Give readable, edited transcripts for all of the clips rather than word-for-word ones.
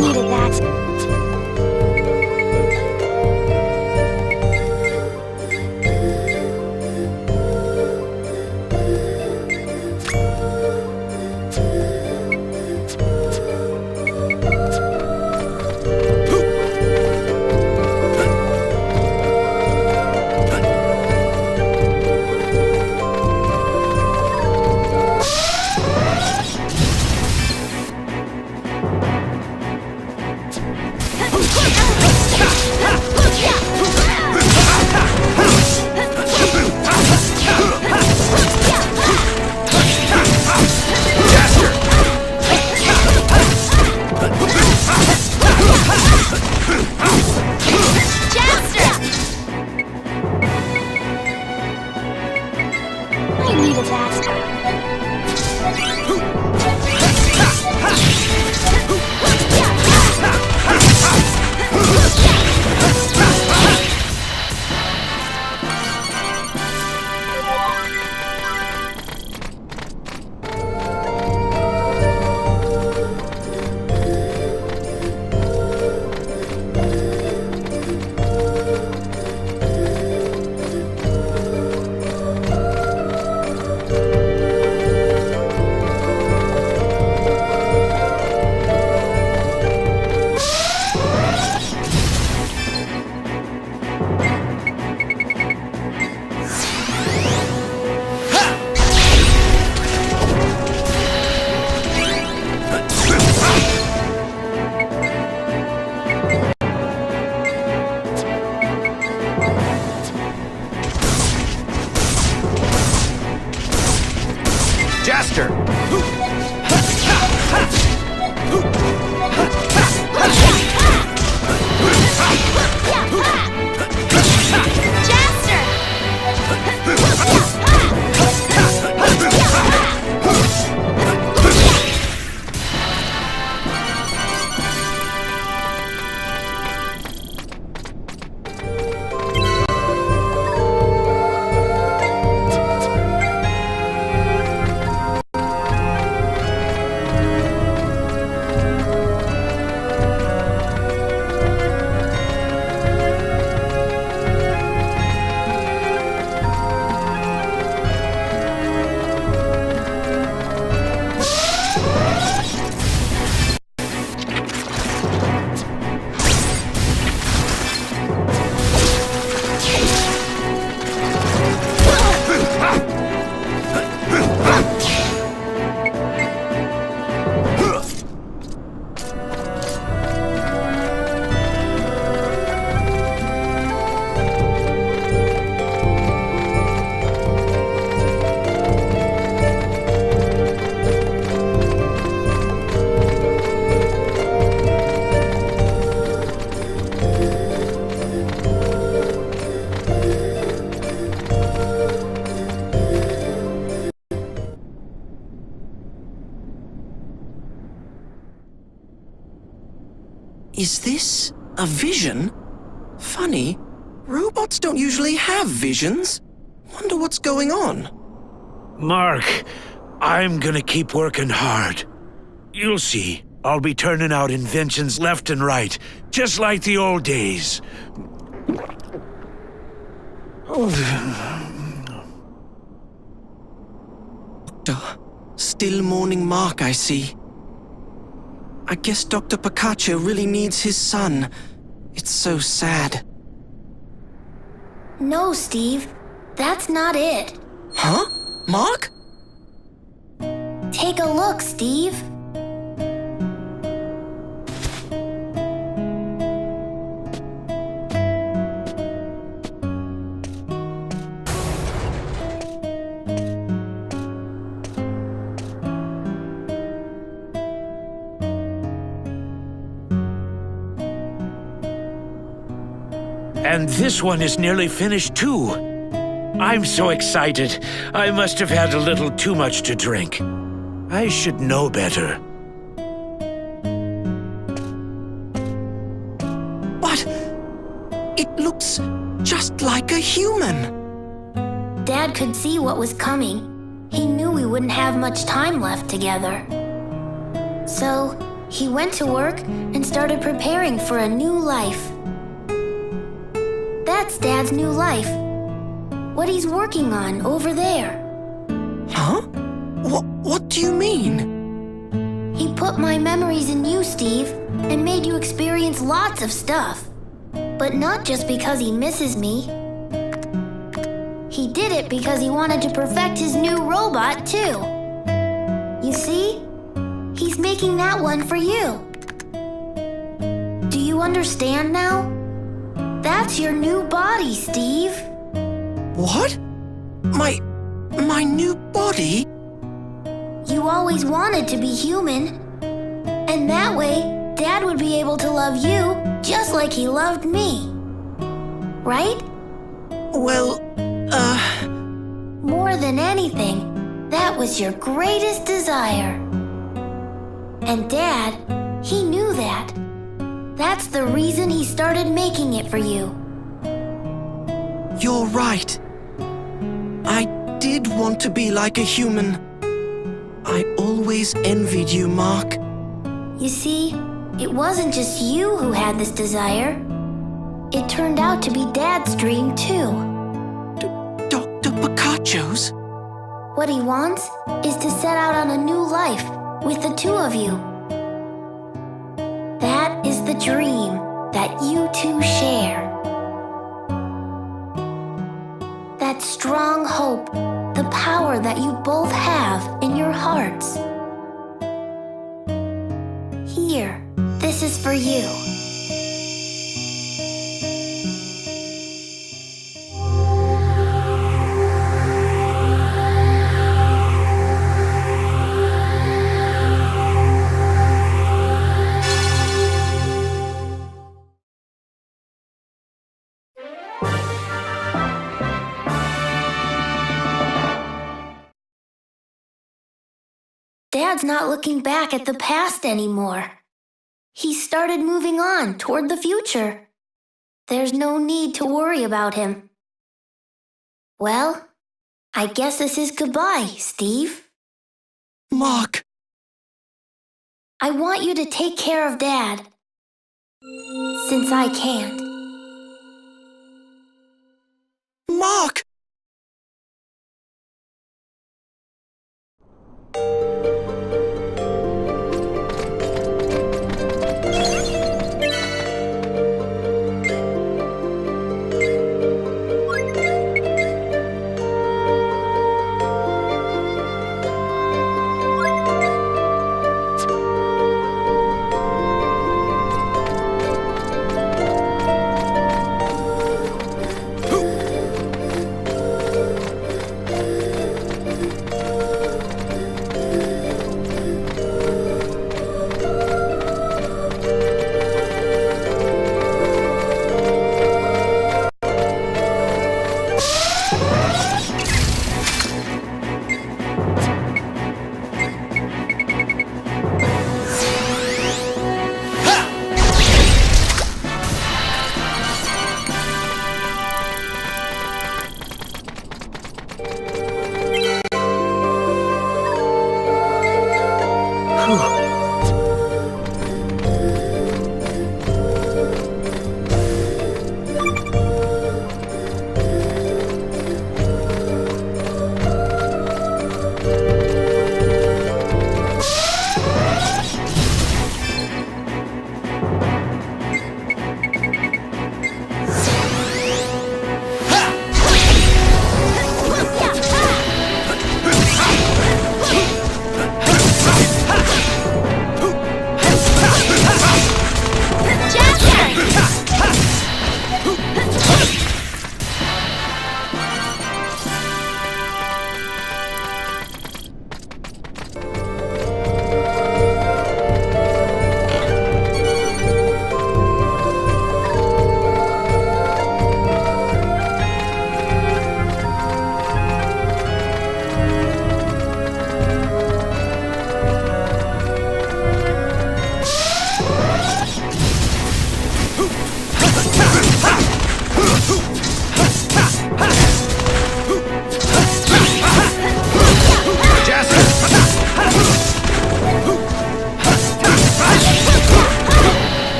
needed that. Jaster! Is this a vision? Funny, robots don't usually have visions. Wonder what's going on. Mark, I'm gonna keep working hard. You'll see, I'll be turning out inventions left and right, just like the old days. Still mourning Mark, I see. I guess Dr. Picacho really needs his son. It's so sad. No, Steve. That's not it. Huh? Mark? Take a look, Steve. And this one is nearly finished too. I'm so excited. I must have had a little too much to drink. I should know better. What? It looks just like a human. Dad could see what was coming. He knew we wouldn't have much time left together. So, He went to work and started preparing for a new life. That's Dad's new life. What he's working on over there. Huh? What do you mean? He put my memories in you, Steve, and made you experience lots of stuff. But not just because he misses me. He did it because he wanted to perfect his new robot, too. You see? He's making that one for you. Do you understand now? That's your new body, Steve. What? My new body? You always wanted to be human. And that way, Dad would be able to love you just like he loved me. Right? Well, More than anything, that was your greatest desire. And Dad, he knew that. That's the reason he started making it for you. You're right. I did want to be like a human. I always envied you, Mark. You see, it wasn't just you who had this desire. It turned out to be Dad's dream, too. Dr. Picacio's? What he wants is to set out on a new life with the two of you. That is the dream that you two share. That strong hope, the power that you both have in your hearts. Here, this is for you. Dad's not looking back at the past anymore. He started moving on toward the future. There's no need to worry about him. Well, I guess this is goodbye, Steve. Mark! I want you to take care of Dad. Since I can't. Mark!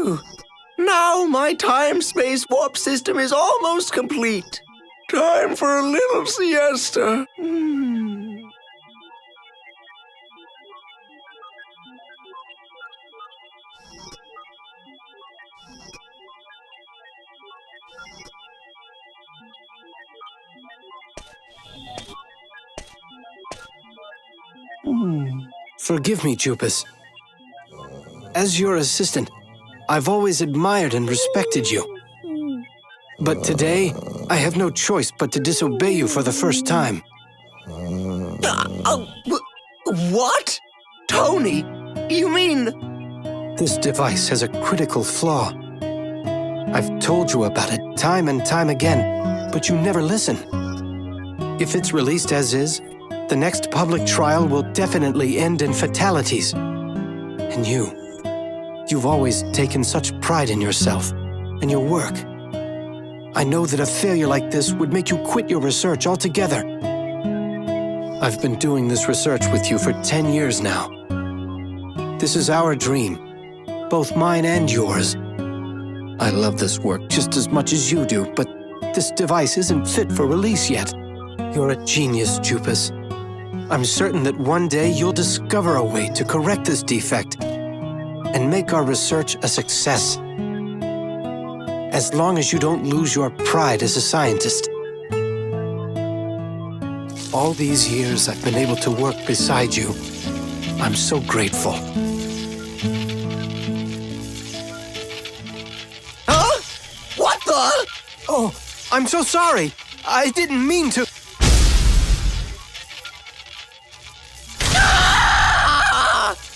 Phew! Now my time-space warp system is almost complete. Time for a little siesta. Forgive me, Jupus. As your assistant, I've always admired and respected you. But today, I have no choice but to disobey you for the first time. What? Tony, you mean... This device has a critical flaw. I've told you about it time and time again, but you never listen. If it's released as is, the next public trial will definitely end in fatalities. And you've always taken such pride in yourself and your work. I know that a failure like this would make you quit your research altogether. I've been doing this research with you for 10 years now. This is our dream, both mine and yours. I love this work just as much as you do, but this device isn't fit for release yet. You're a genius, Jupus. I'm certain that one day you'll discover a way to correct this defect and make our research a success. As long as you don't lose your pride as a scientist. All these years I've been able to work beside you. I'm so grateful. Huh? What the? Oh, I'm so sorry. I didn't mean to.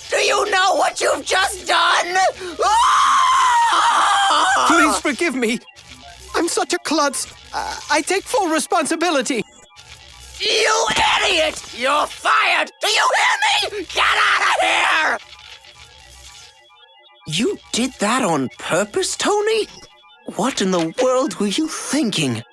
Do you know what you've just done? Please forgive me. I'm such a klutz. I take full responsibility. You idiot! You're fired! Do you hear me? Get out of here! You did that on purpose, Tony? What in the world were you thinking?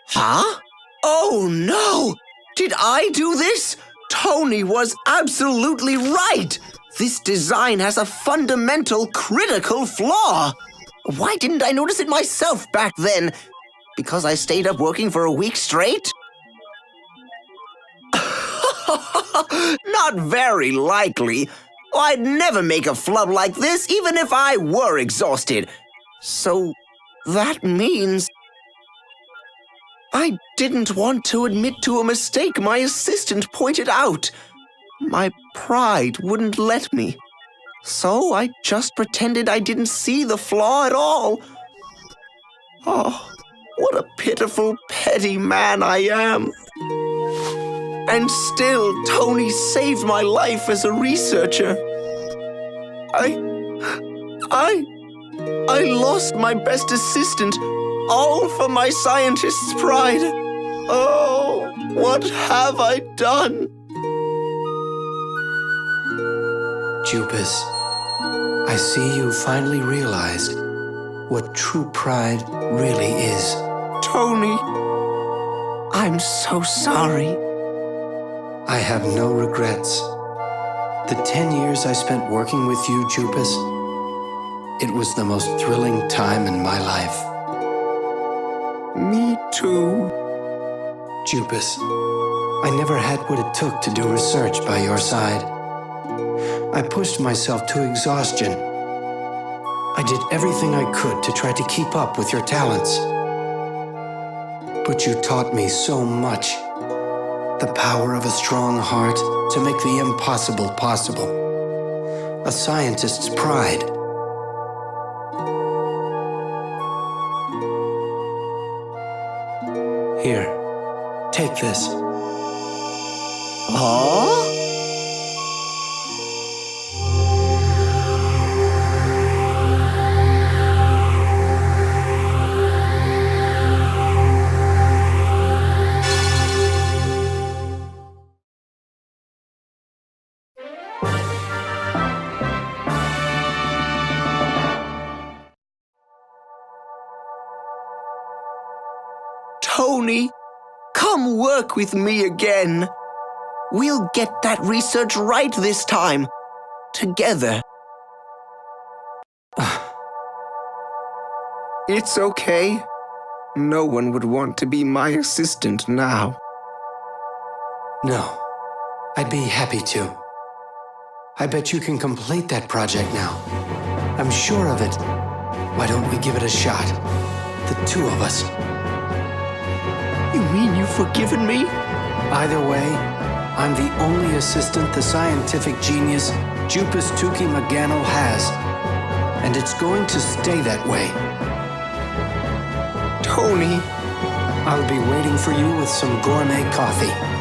Huh? Oh no! Did I do this? Tony was absolutely right! This design has a fundamental, critical flaw! Why didn't I notice it myself back then? Because I stayed up working for a week straight? Not very likely. I'd never make a flub like this, even if I were exhausted. So that means... I didn't want to admit to a mistake my assistant pointed out. My pride wouldn't let me. So I just pretended I didn't see the flaw at all. Oh, what a pitiful, petty man I am. And still, Tony saved my life as a researcher. I lost my best assistant, all for my scientist's pride. Oh, what have I done? Jupus, I see you finally realized what true pride really is. Tony, I'm so sorry. I have no regrets. The 10 years I spent working with you, Jupus, it was the most thrilling time in my life. Me too. Jupus, I never had what it took to do research by your side. I pushed myself to exhaustion. I did everything I could to try to keep up with your talents. But you taught me so much. The power of a strong heart to make the impossible possible. A scientist's pride. Here, take this. Huh? Tony, come work with me again. We'll get that research right this time. together. It's okay. No one would want to be my assistant now. No, I'd be happy to. I bet you can complete that project now. I'm sure of it. Why don't we give it a shot? The two of us. You mean you've forgiven me? Either way, I'm the only assistant the scientific genius Jupus Tuki Magano has. And it's going to stay that way. Tony. I'll be waiting for you with some gourmet coffee.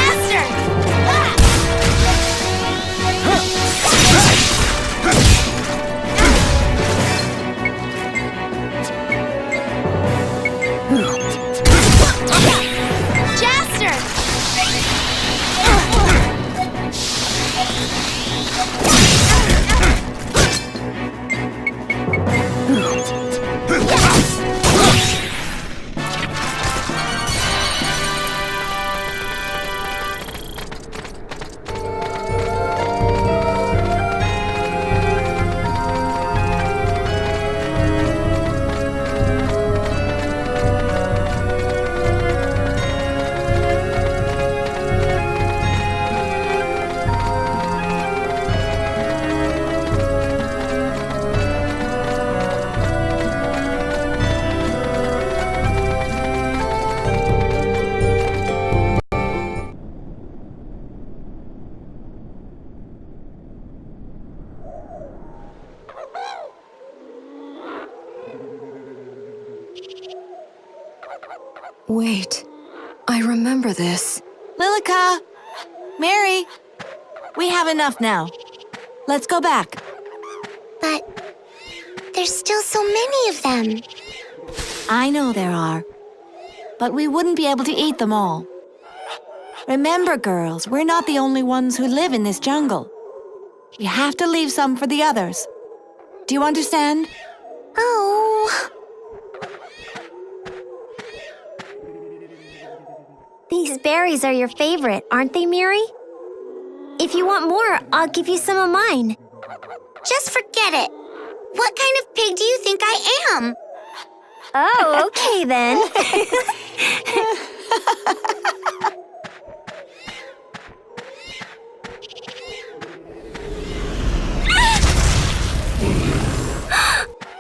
Jaster! Jaster! Wait, I remember this. Lilica! Mary! We have enough now. Let's go back. But there's still so many of them. I know there are. But we wouldn't be able to eat them all. Remember, girls, we're not the only ones who live in this jungle. We have to leave some for the others. Do you understand? Oh. These berries are your favorite, aren't they, Mary? If you want more, I'll give you some of mine. Just forget it. What kind of pig do you think I am? Oh, okay then.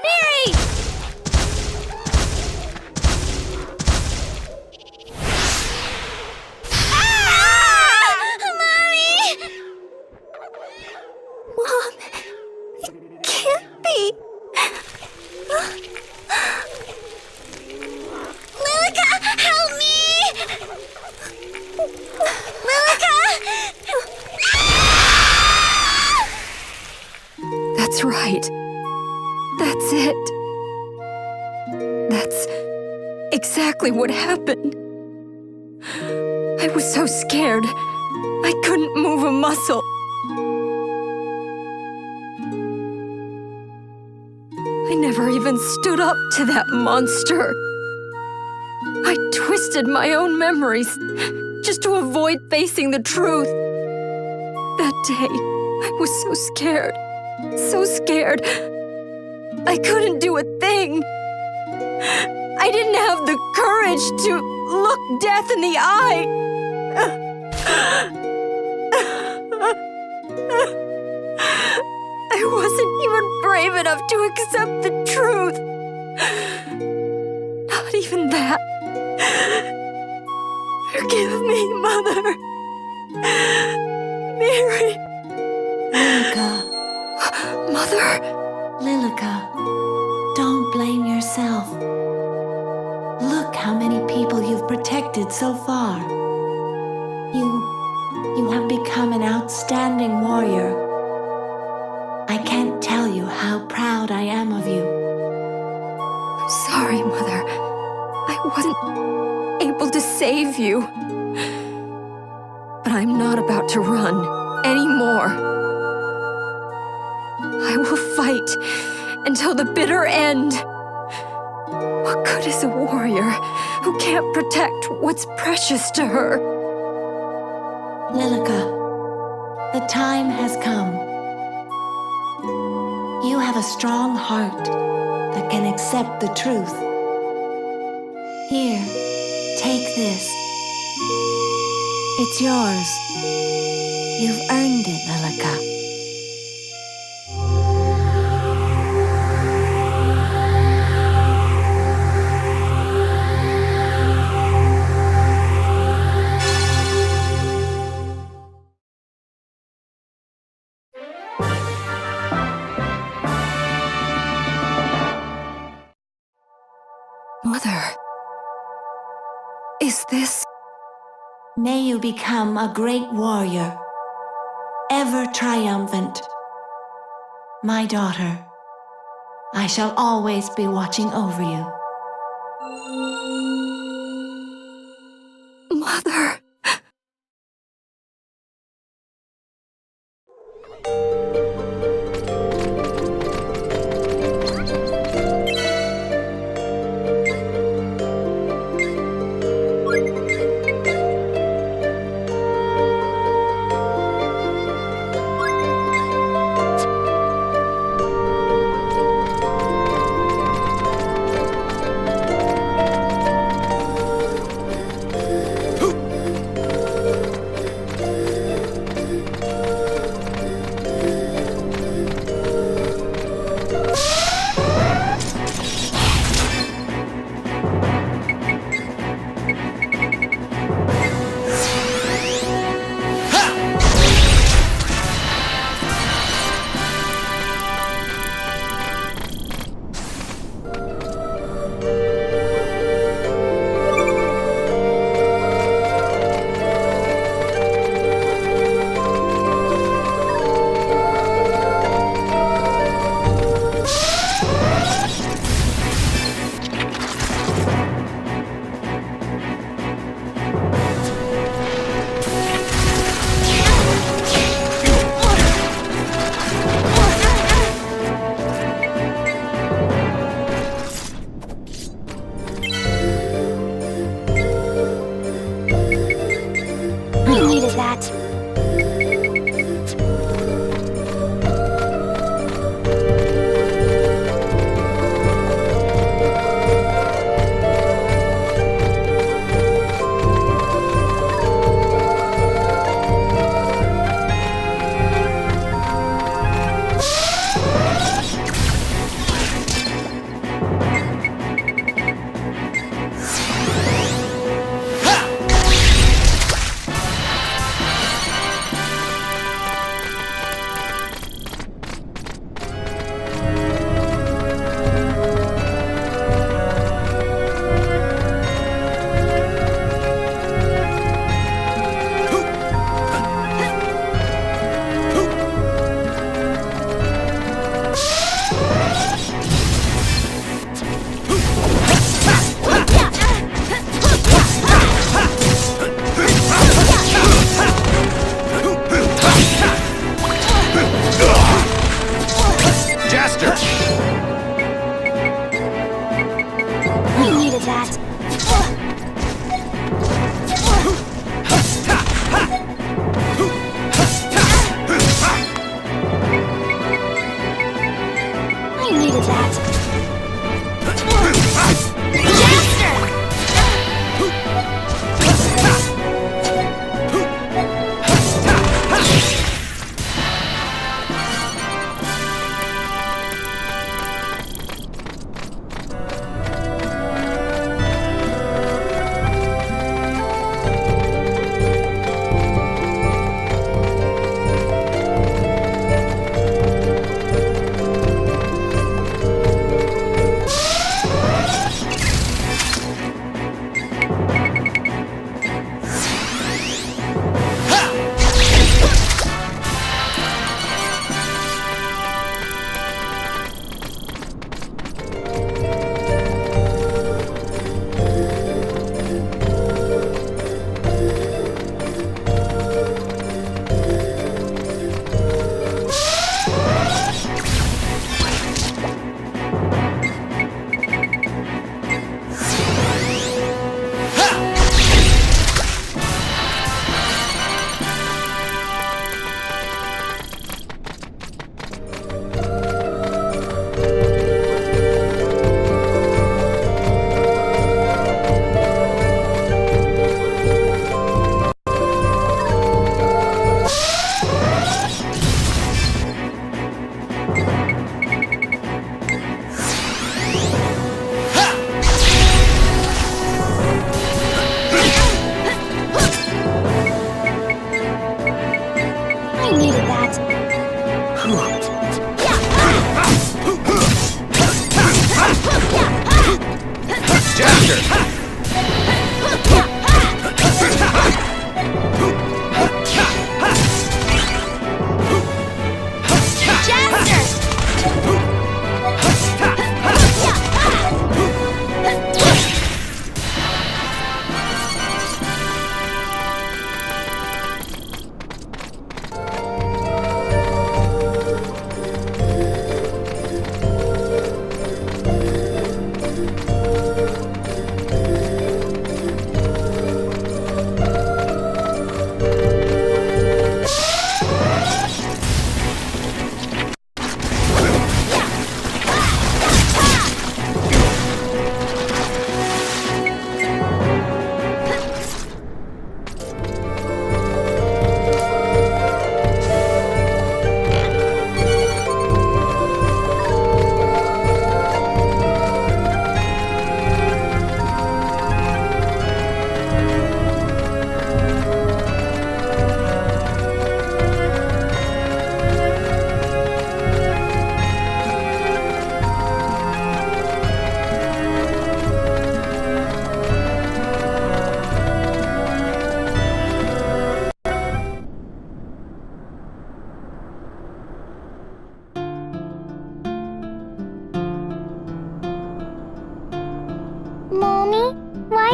Mary! Mommy! Mom, it can't be. Lilica, help me! Lilica! That's right. That's it. That's exactly what happened. I was so scared. I couldn't move a muscle. I never even stood up to that monster. I twisted my own memories just to avoid facing the truth. That day, I was so scared. So scared. I couldn't do a thing. I didn't have the courage to look death in the eye. I wasn't even brave enough to accept the truth. Not even that. Forgive me, Mother. Mary. Lilica, Mother. Lilica, don't blame yourself. Look how many people you've protected so far. You have become an outstanding warrior. I can't tell you how proud I am of you. I'm sorry, Mother. I wasn't able to save you. But I'm not about to run anymore. I will fight until the bitter end. What good is a warrior who can't protect what's precious to her? Lilica, the time has come. You have a strong heart that can accept the truth. Here, take this. It's yours. You've earned it, Lilica. Mother, is this? May you become a great warrior, ever triumphant. My daughter, I shall always be watching over you. Mother.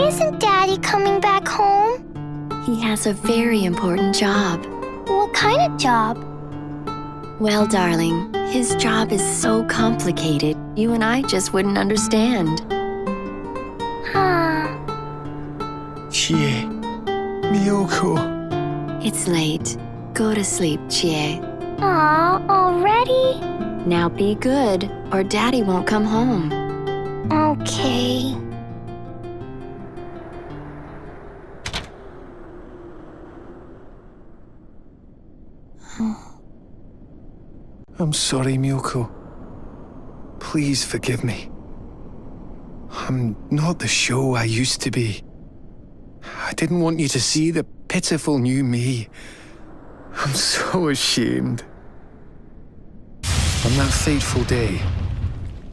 isn't Daddy coming back home? He has a very important job. What kind of job? Well, darling, his job is so complicated, you and I just wouldn't understand. Huh. Chie, Miyoko. It's late. Go to sleep, Chie. Aw, already? Now be good, or Daddy won't come home. Okay. I'm sorry, Miyoko. Please forgive me. I'm not the show I used to be. I didn't want you to see the pitiful new me. I'm so ashamed. On that fateful day,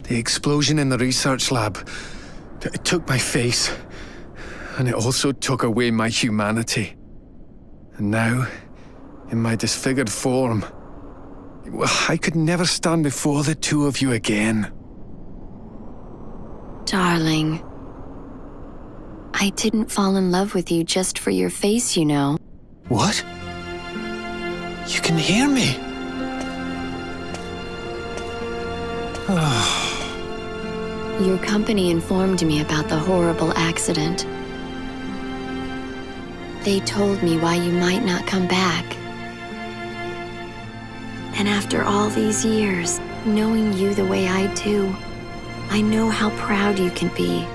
the explosion in the research lab, it took my face, and it also took away my humanity. And now, in my disfigured form, well, I could never stand before the two of you again. Darling, I didn't fall in love with you just for your face, you know. What? You can hear me? Your company informed me about the horrible accident. They told me why you might not come back. And after all these years, knowing you the way I do, I know how proud you can be.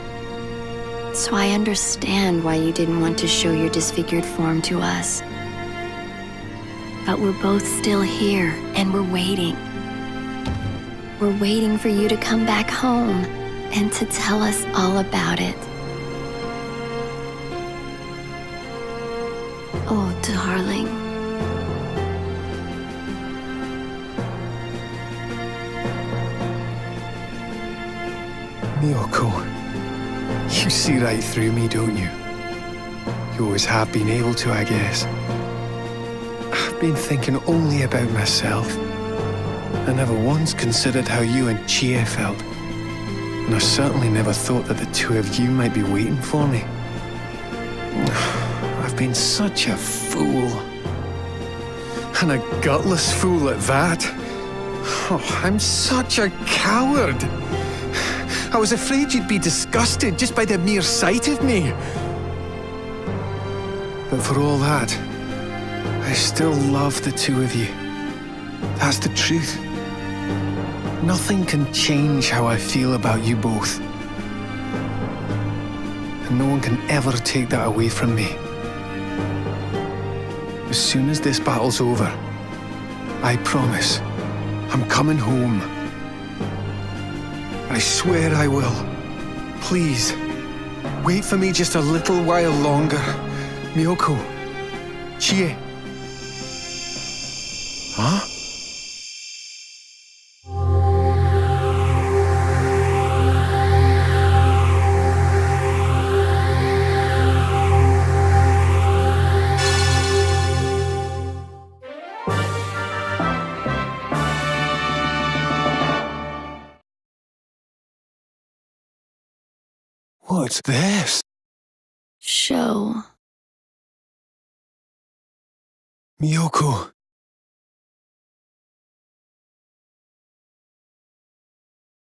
So I understand why you didn't want to show your disfigured form to us. But we're both still here, and we're waiting. We're waiting for you to come back home and to tell us all about it. Oh, darling. Miyoko, you see right through me, don't you? You always have been able to, I guess. I've been thinking only about myself. I never once considered how you and Chie felt. And I certainly never thought that the two of you might be waiting for me. I've been such a fool. And a gutless fool at that. Oh, I'm such a coward. I was afraid you'd be disgusted just by the mere sight of me. But for all that, I still love the two of you. That's the truth. Nothing can change how I feel about you both. And no one can ever take that away from me. As soon as this battle's over, I promise I'm coming home. I swear I will. Please, wait for me just a little while longer. Miyoko. Chie. Huh? What's this? Show. Miyoko.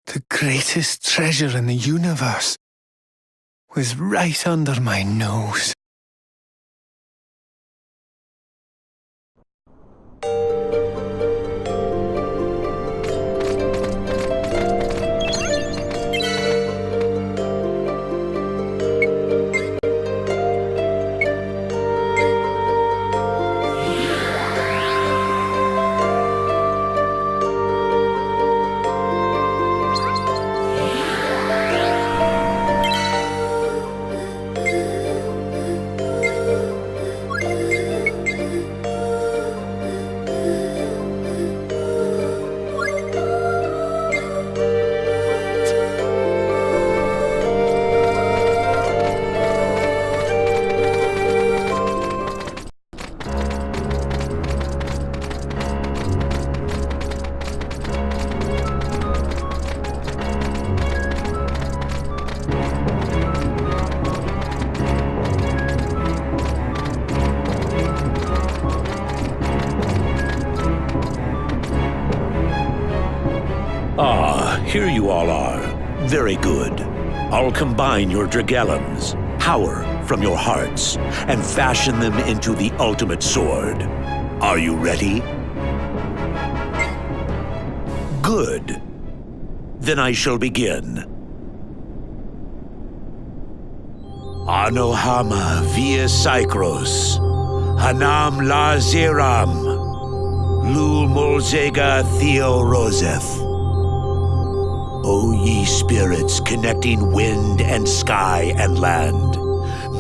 The greatest treasure in the universe was right under my nose. here you all are. Very good. I'll combine your Dragellums, power from your hearts, and fashion them into the ultimate sword. Are you ready? Good. Then I shall begin. Anohama via Psychros, Hanam la Zeram, Lul Molzega Theo Roseth. O ye spirits connecting wind and sky and land,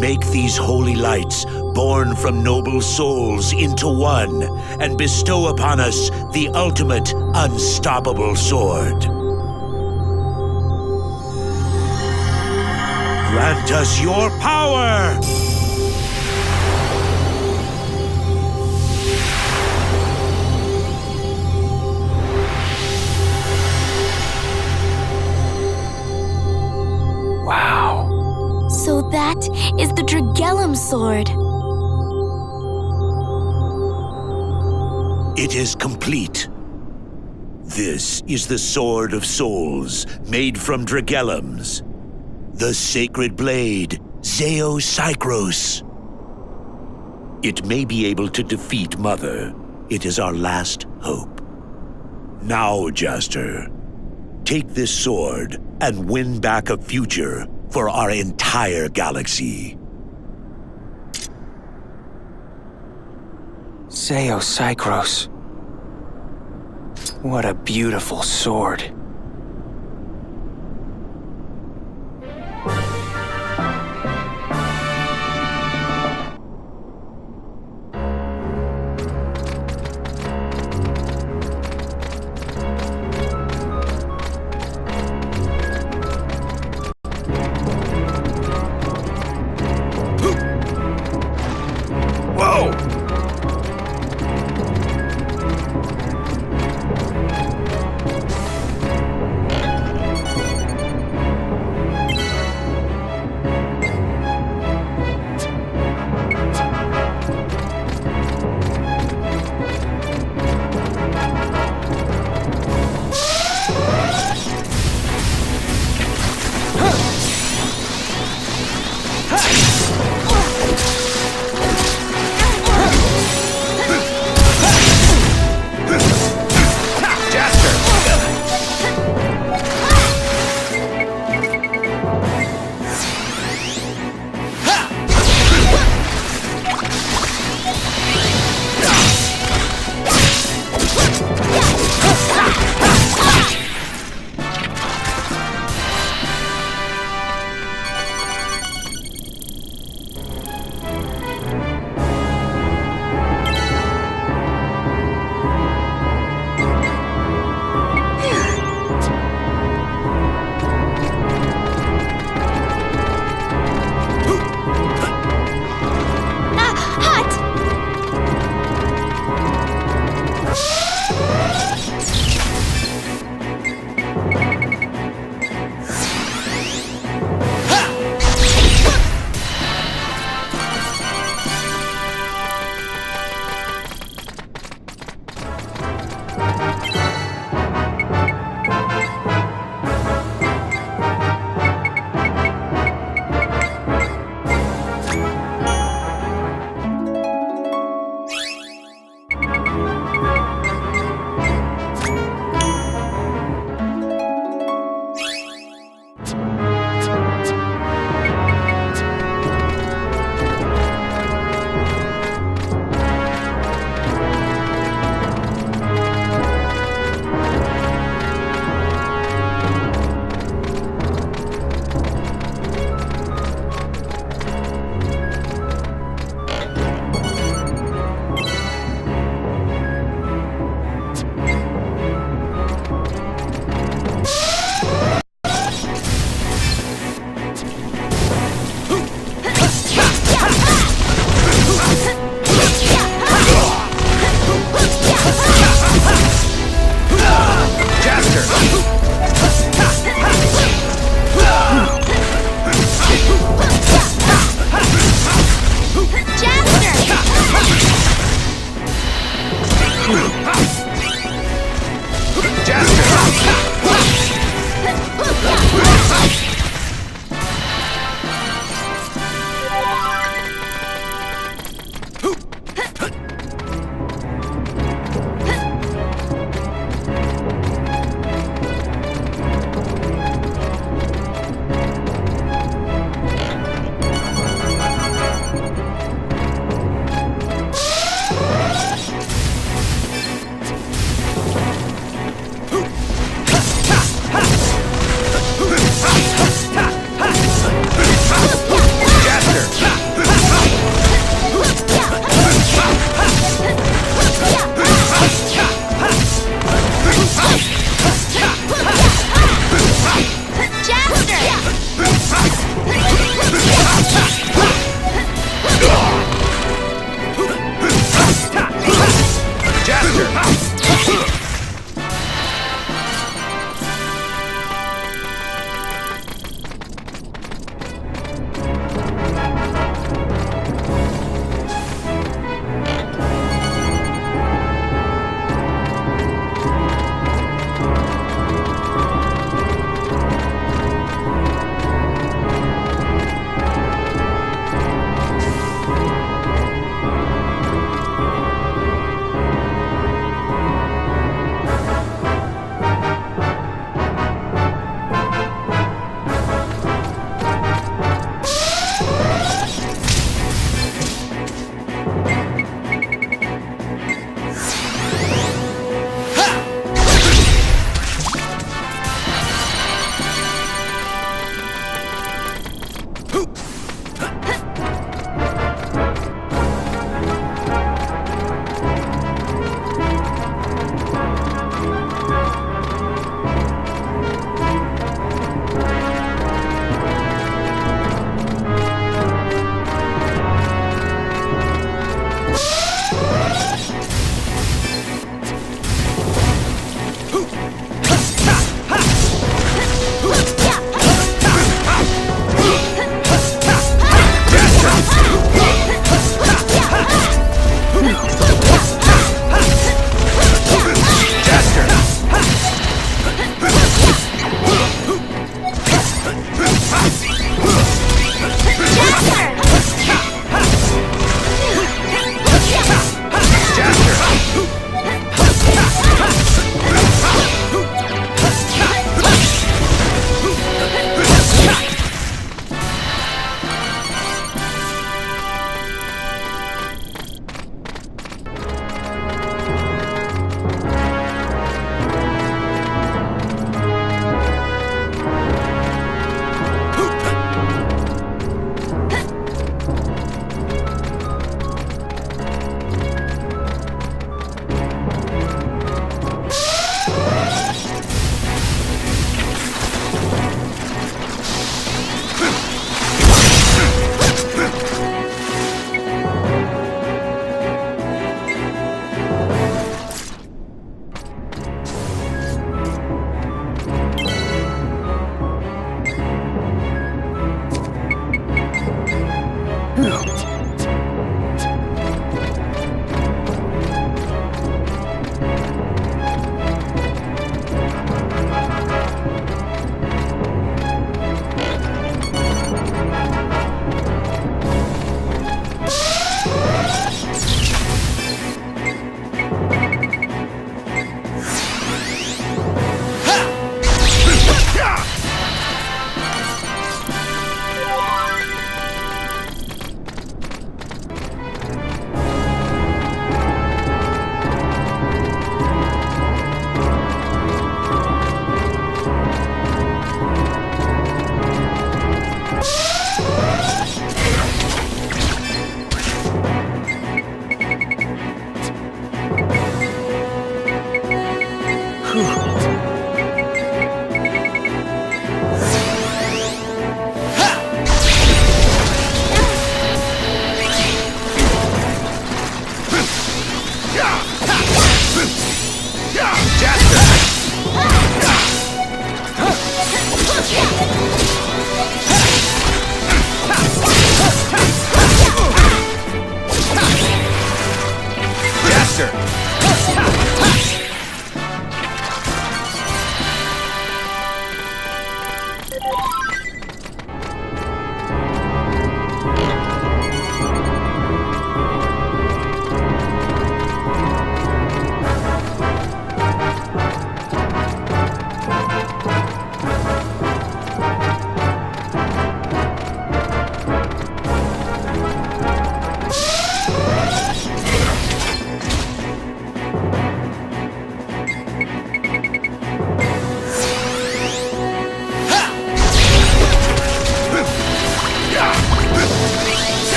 make these holy lights born from noble souls into one, and bestow upon us the ultimate unstoppable sword. Grant us your power! Wow. So that is the Dragellum sword. It is complete. This is the Sword of Souls, made from Dragellums. The sacred blade, Zeo Psychros. It may be able to defeat Mother. It is our last hope. Now, Jaster, take this sword and win back a future for our entire galaxy. Zeo Psychros. What a beautiful sword.